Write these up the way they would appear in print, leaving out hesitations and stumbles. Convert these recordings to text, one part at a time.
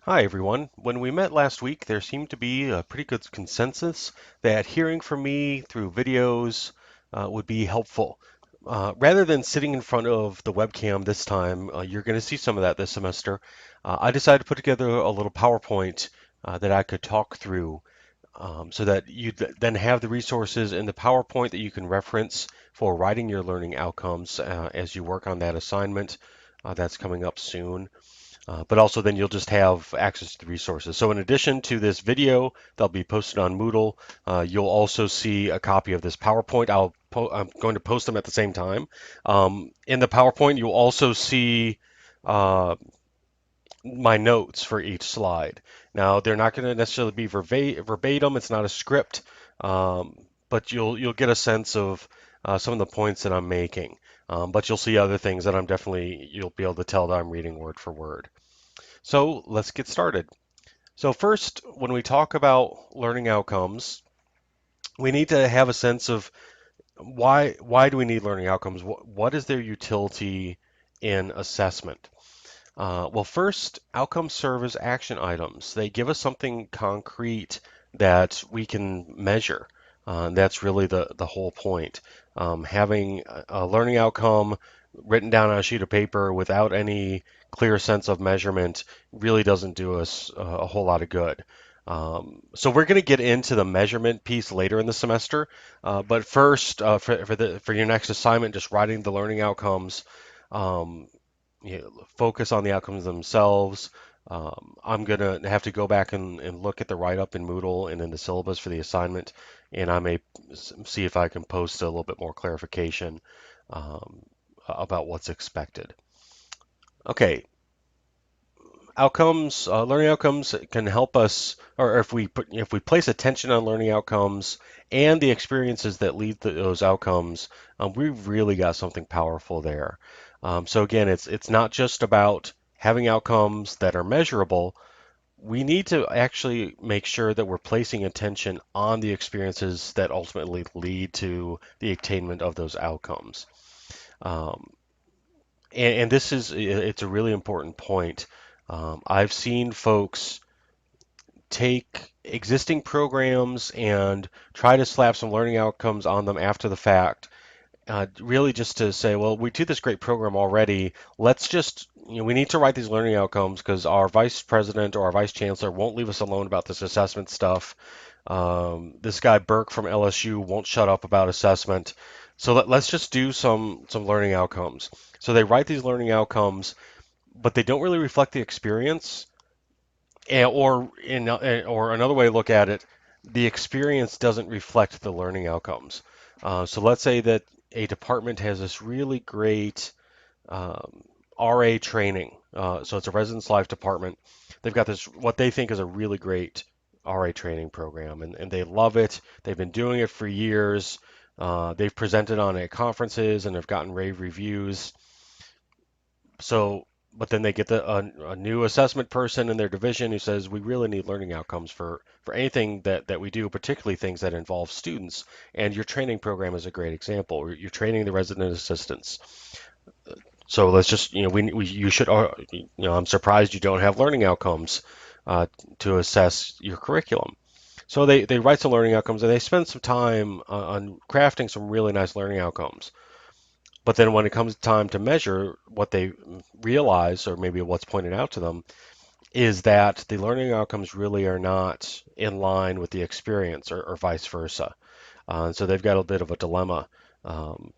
Hi, everyone. When we met last week, there seemed to be a pretty good consensus that hearing from me through videos would be helpful. Rather than sitting in front of the webcam this time, you're going to see some of that this semester. I decided to put together a little PowerPoint that I could talk through so that you then have the resources in the PowerPoint that you can reference for writing your learning outcomes as you work on that assignment that's coming up soon. But also then you'll just have access to the resources. So in addition to this video that'll be posted on Moodle, you'll also see a copy of this PowerPoint. I'm going to post them at the same time. In the PowerPoint, you'll also see uh, my notes for each slide. Now they're not going to necessarily be verbatim. It's not a script, but you'll get a sense of some of the points that I'm making. But you'll see other things that you'll be able to tell that I'm reading word for word. So let's get started. So first, when we talk about learning outcomes, we need to have a sense of why do we need learning outcomes? What is their utility in assessment? Well, first, outcomes serve as action items. They give us something concrete that we can measure. That's really the whole point. Having a learning outcome written down on a sheet of paper without any clear sense of measurement really doesn't do us a whole lot of good. So we're going to get into the measurement piece later in the semester, but first, for your next assignment, just writing the learning outcomes. Um, Focus on the outcomes themselves. I'm gonna have to go back and look at the write-up in Moodle and in the syllabus for the assignment, and I may see if I can post a little bit more clarification um, about what's expected. Okay, learning outcomes can help us, or if we place attention on learning outcomes and the experiences that lead to those outcomes, we've really got something powerful there. So again, it's not just about having outcomes that are measurable. We need to actually make sure that we're placing attention on the experiences that ultimately lead to the attainment of those outcomes. Um, and it's a really important point. I've seen folks take existing programs and try to slap some learning outcomes on them after the fact, really just to say, well, we do this great program already. Let's just, we need to write these learning outcomes because our vice president or our vice chancellor won't leave us alone about this assessment stuff. This guy Burke from LSU won't shut up about assessment. So let's just do some learning outcomes. So they write these learning outcomes, but they don't really reflect the experience. Or another way to look at it, the experience doesn't reflect the learning outcomes. So let's say that a department has this really great um, RA training. So it's a residence life department. They've got this what they think is a really great RA training program, and they love it. They've been doing it for years. They've presented on it at conferences and have gotten rave reviews. So, but then they get a new assessment person in their division who says we really need learning outcomes for anything that we do, particularly things that involve students. And your training program is a great example. You're training the resident assistants. So let's just, you should, I'm surprised you don't have learning outcomes to assess your curriculum. So they write some learning outcomes and they spend some time on crafting some really nice learning outcomes. But then when it comes time to measure, what they realize, or maybe what's pointed out to them, is that the learning outcomes really are not in line with the experience, or vice versa. And so they've got a bit of a dilemma. Um,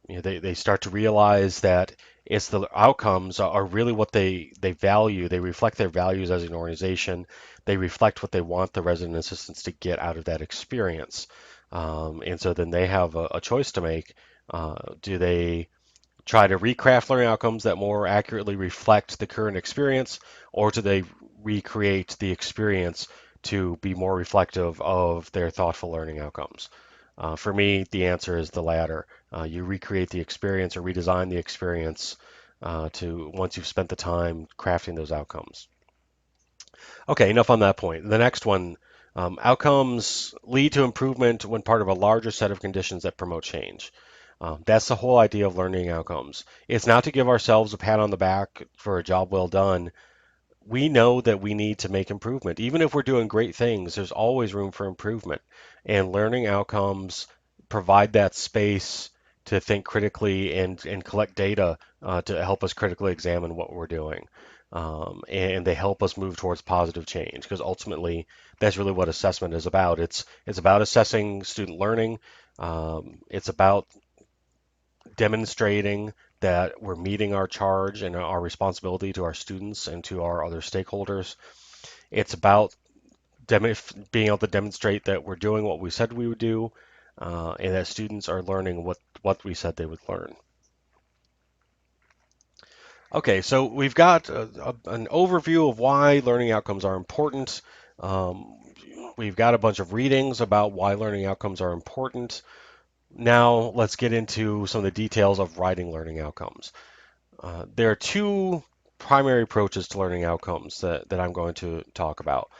they start to realize that it's the outcomes are really what they value. They reflect their values as an organization. They reflect what they want the resident assistants to get out of that experience. And so then they have a choice to make. Do they try to recraft learning outcomes that more accurately reflect the current experience, or do they recreate the experience to be more reflective of their thoughtful learning outcomes? For me, the answer is the latter. You recreate the experience or redesign the experience to once you've spent the time crafting those outcomes. Okay, enough on that point. The next one, outcomes lead to improvement when part of a larger set of conditions that promote change. That's the whole idea of learning outcomes. It's not to give ourselves a pat on the back for a job well done. we know that we need to make improvement. Even if we're doing great things, there's always room for improvement. And learning outcomes provide that space to think critically and collect data to help us critically examine what we're doing. And they help us move towards positive change because ultimately that's really what assessment is about. It's about assessing student learning. It's about demonstrating that we're meeting our charge and our responsibility to our students and to our other stakeholders. It's about being able to demonstrate that we're doing what we said we would do, and that students are learning what we said they would learn. Okay, so we've got an overview of why learning outcomes are important. Um, we've got a bunch of readings about why learning outcomes are important. Now let's get into some of the details of writing learning outcomes. There are two primary approaches to learning outcomes that I'm going to talk about.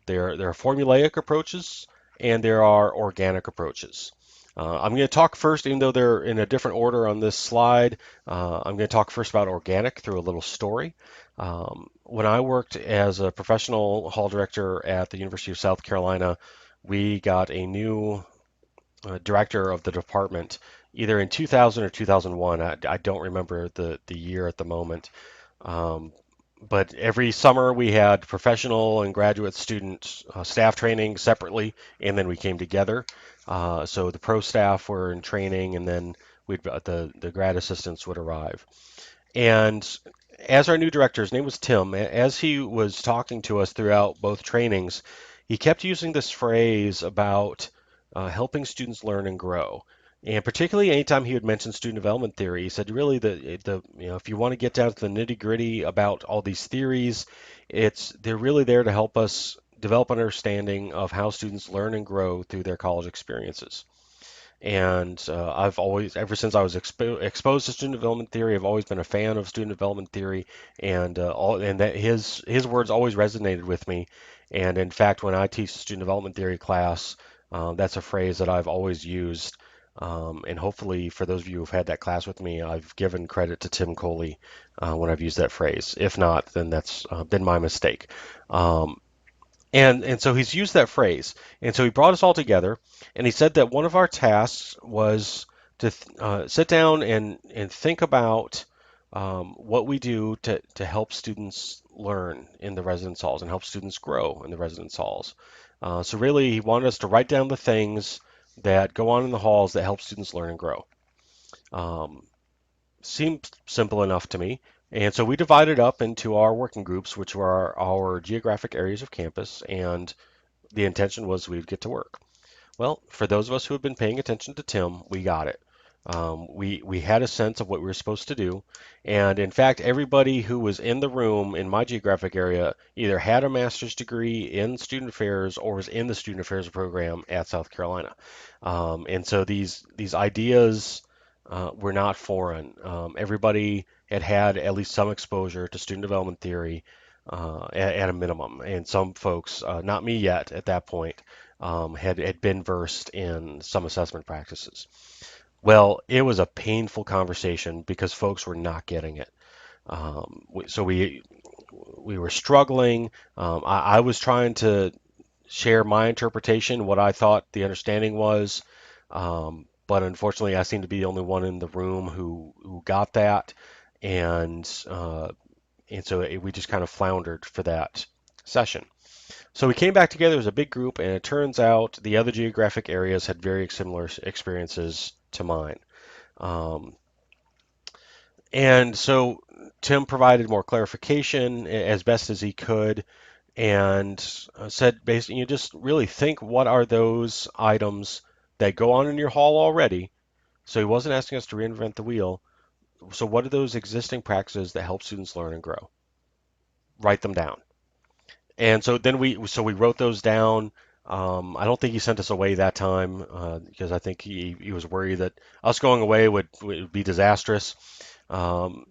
There are formulaic approaches and there are organic approaches. I'm going to talk first, even though they're in a different order on this slide. I'm going to talk first about organic through a little story. When I worked as a professional hall director at the University of South Carolina, we got a new director of the department either in 2000 or 2001. I don't remember the year at the moment. Um, but every summer we had professional and graduate student staff training separately, and then we came together. So the pro staff were in training, and then the grad assistants would arrive. And as our new director, his name was Tim, as he was talking to us throughout both trainings, he kept using this phrase about helping students learn and grow. And particularly anytime he would mention student development theory, he said, really, if you want to get down to the nitty gritty about all these theories, they're really there to help us develop an understanding of how students learn and grow through their college experiences. And I've always, ever since I was exposed to student development theory, I've always been a fan of student development theory, and that his words always resonated with me. And in fact, when I teach a student development theory class, that's a phrase that I've always used. And hopefully, for those of you who've had that class with me, I've given credit to Tim Coley when I've used that phrase. If not, then that's been my mistake. Um, and so he's used that phrase. And so he brought us all together, and he said that one of our tasks was to sit down and think about what we do to help students learn in the residence halls and help students grow in the residence halls. So really, he wanted us to write down the things that go on in the halls that help students learn and grow. Um, Seemed simple enough to me. And so we divided up into our working groups, which were our geographic areas of campus, and the intention was we'd get to work. Well, for those of us who have been paying attention to Tim, we got it. We had a sense of what we were supposed to do, and in fact, everybody who was in the room in my geographic area either had a master's degree in student affairs or was in the student affairs program at South Carolina. And so these ideas were not foreign. Everybody had had at least some exposure to student development theory at a minimum, and some folks, not me yet at that point, had been versed in some assessment practices. Well, it was a painful conversation because folks were not getting it. So we were struggling. I was trying to share my interpretation, what I thought the understanding was, but unfortunately, I seemed to be the only one in the room who got that, and we just kind of floundered for that session. So we came back together as a big group, and it turns out the other geographic areas had very similar experiences to mine. Um, and so Tim provided more clarification as best as he could and said basically, you just really think what are those items that go on in your hall already. So he wasn't asking us to reinvent the wheel. So what are those existing practices that help students learn and grow? Write them down. And so then we wrote those down. I don't think he sent us away that time because I think he was worried that us going away would be disastrous. Um,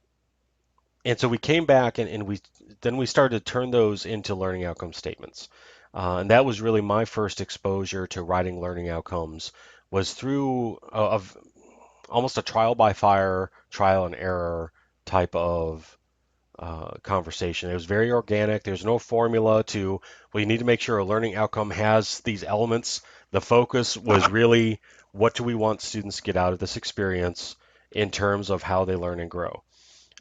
and so we came back and we started to turn those into learning outcome statements. And that was really my first exposure to writing learning outcomes was through almost a trial by fire, trial and error type of conversation. It was very organic. There's no formula to, well, you need to make sure a learning outcome has these elements. The focus was really, what do we want students to get out of this experience in terms of how they learn and grow?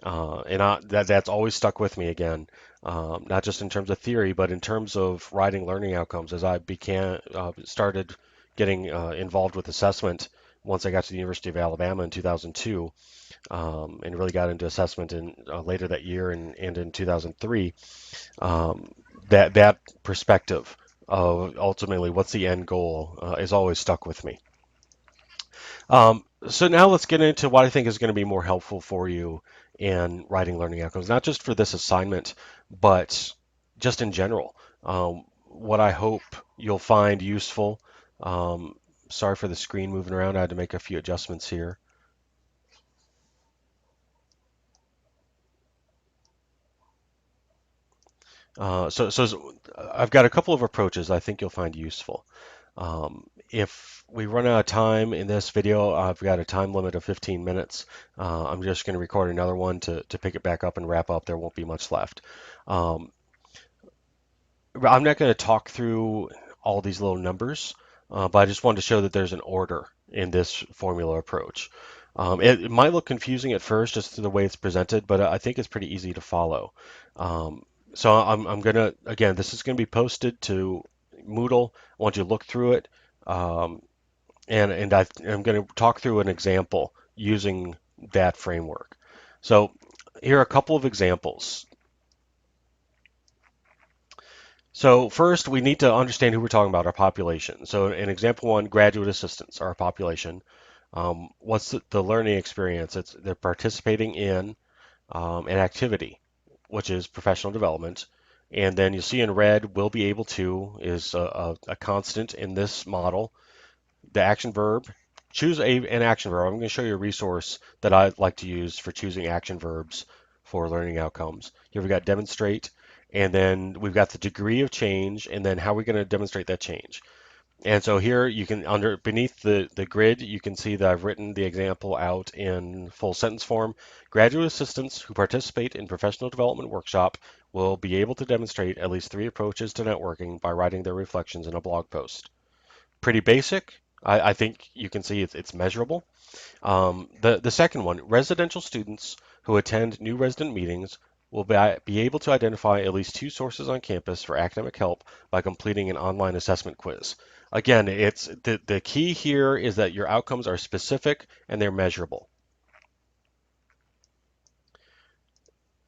That's always stuck with me again, not just in terms of theory, but in terms of writing learning outcomes. As I started getting involved with assessment once I got to the University of Alabama in 2002, and really got into assessment in later that year and in 2003. Um, that perspective of ultimately what's the end goal is always stuck with me. So now let's get into what I think is going to be more helpful for you in writing learning outcomes, not just for this assignment, but just in general. What I hope you'll find useful. Um, Sorry for the screen moving around. I had to make a few adjustments here. I've got a couple of approaches I think you'll find useful. If we run out of time in this video, I've got a time limit of 15 minutes. I'm just going to record another one to pick it back up and wrap up. There won't be much left. Um, I'm not going to talk through all these little numbers, but I just wanted to show that there's an order in this formula approach. It might look confusing at first just through the way it's presented, but I think it's pretty easy to follow. Um, I'm going to, again, this is going to be posted to Moodle. I want you to look through it, um, I'm going to talk through an example using that framework. So here are a couple of examples. So first, we need to understand who we're talking about, our population. So in example one, graduate assistants are our population. What's the learning experience? They're participating in an activity, which is professional development. And then you see in red, will be able to is a constant in this model. The action verb, choose an action verb. I'm going to show you a resource that I like to use for choosing action verbs for learning outcomes. Here we got demonstrate, and then we've got the degree of change, and then how we're going to demonstrate that change. And so here you can, under beneath the grid, you can see that I've written the example out in full sentence form. Graduate assistants who participate in professional development workshop will be able to demonstrate at least 3 approaches to networking by writing their reflections in a blog post. Pretty basic. I think you can see it's measurable. The second one, residential students who attend new resident meetings will be able to identify at least 2 sources on campus for academic help by completing an online assessment quiz. Again, it's the key here is that your outcomes are specific and they're measurable.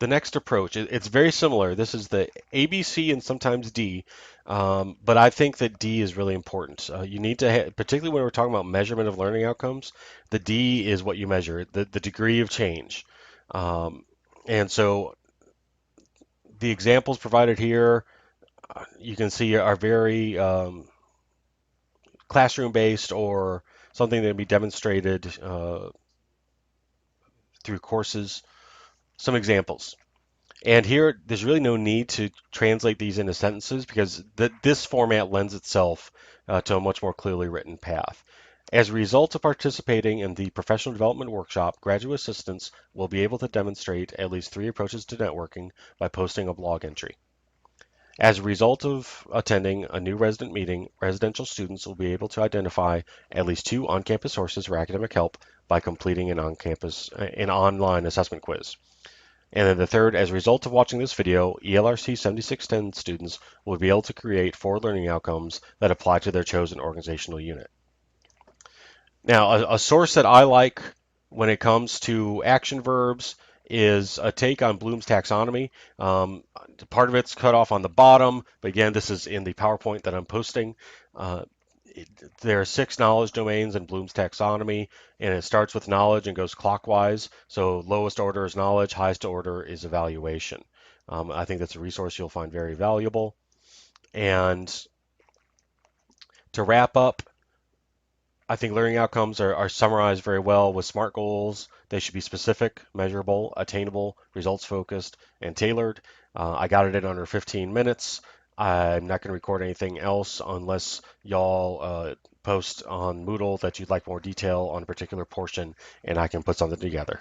The next approach, it's very similar. This is the ABC and sometimes D, but I think that D is really important. You need to, particularly when we're talking about measurement of learning outcomes, the D is what you measure, the degree of change. Um, and so the examples provided here, you can see are very classroom based or something that can be demonstrated through courses. Some examples. And here, there's really no need to translate these into sentences because this format lends itself to a much more clearly written path. As a result of participating in the professional development workshop, graduate assistants will be able to demonstrate at least 3 approaches to networking by posting a blog entry. As a result of attending a new resident meeting, residential students will be able to identify at least 2 on-campus sources for academic help by completing an online assessment quiz. And then the third, as a result of watching this video, ELRC 7610 students will be able to create 4 learning outcomes that apply to their chosen organizational unit. Now, a source that I like when it comes to action verbs is a take on Bloom's taxonomy. Part of it's cut off on the bottom, but again, this is in the PowerPoint that I'm posting. Uh, there are 6 knowledge domains in Bloom's taxonomy, and it starts with knowledge and goes clockwise. So lowest order is knowledge, highest order is evaluation. I think that's a resource you'll find very valuable. And to wrap up, I think learning outcomes are summarized very well with SMART goals. They should be specific, measurable, attainable, results focused, and tailored. I got it in under 15 minutes. I'm not going to record anything else unless y'all post on Moodle that you'd like more detail on a particular portion, and I can put something together.